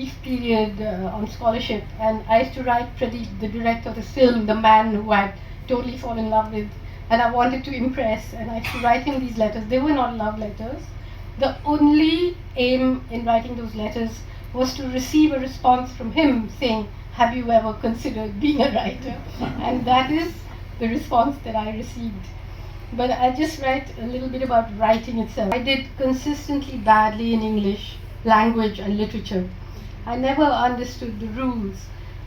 brief period on scholarship, and I used to write Pradeep, the director of the film, the man who I'd totally fallen in love with, and I wanted to impress, and I used to write him these letters. They were not love letters. The only aim in writing those letters was to receive a response from him saying, "Have you ever considered being a writer?" And that is the response that I received. But I just write a little bit about writing itself. I did consistently badly in English, language, and literature. I never understood the rules.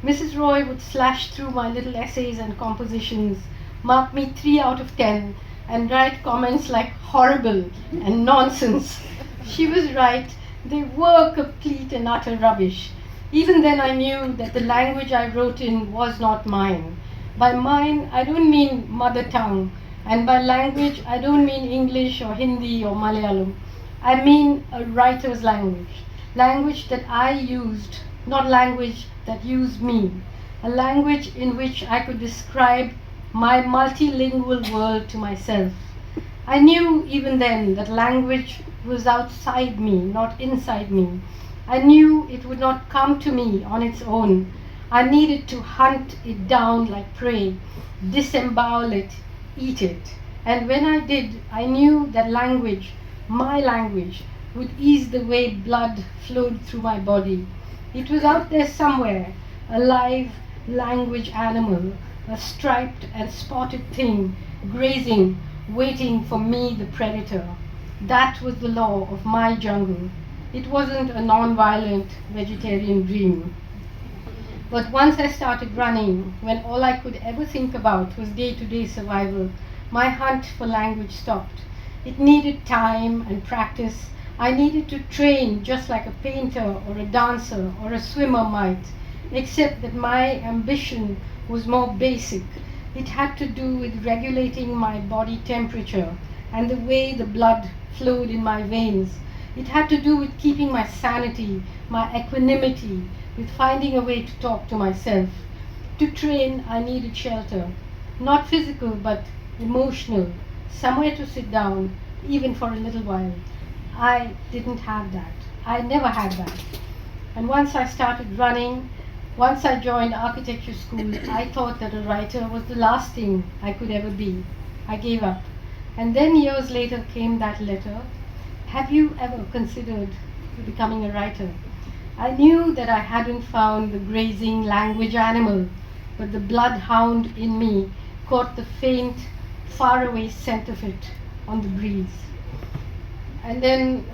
Mrs. Roy would slash through my little essays and compositions, mark me 3 out of 10, and write comments like horrible and nonsense. She was right, they were complete and utter rubbish. Even then I knew that the language I wrote in was not mine. By mine, I don't mean mother tongue, and by language, I don't mean English or Hindi or Malayalam. I mean a writer's language. Language that I used, not language that used me. A language in which I could describe my multilingual world to myself. I knew even then that language was outside me, not inside me. I knew it would not come to me on its own. I needed to hunt it down like prey, disembowel it, eat it. And when I did, I knew that language, my language, would ease the way blood flowed through my body. It was out there somewhere, a live language animal, a striped and spotted thing, grazing, waiting for me, the predator. That was the law of my jungle. It wasn't a non-violent vegetarian dream. But once I started running, when all I could ever think about was day-to-day survival, my hunt for language stopped. It needed time and practice. I needed to train just like a painter or a dancer or a swimmer might, except that my ambition was more basic. It had to do with regulating my body temperature and the way the blood flowed in my veins. It had to do with keeping my sanity, my equanimity, with finding a way to talk to myself. To train, I needed shelter. Not physical, but emotional. Somewhere to sit down, even for a little while. I didn't have that. I never had that. And once I started running, once I joined architecture school, I thought that a writer was the last thing I could ever be. I gave up. And then years later came that letter. Have you ever considered becoming a writer? I knew that I hadn't found the grazing language animal, but the bloodhound in me caught the faint, faraway scent of it on the breeze. And then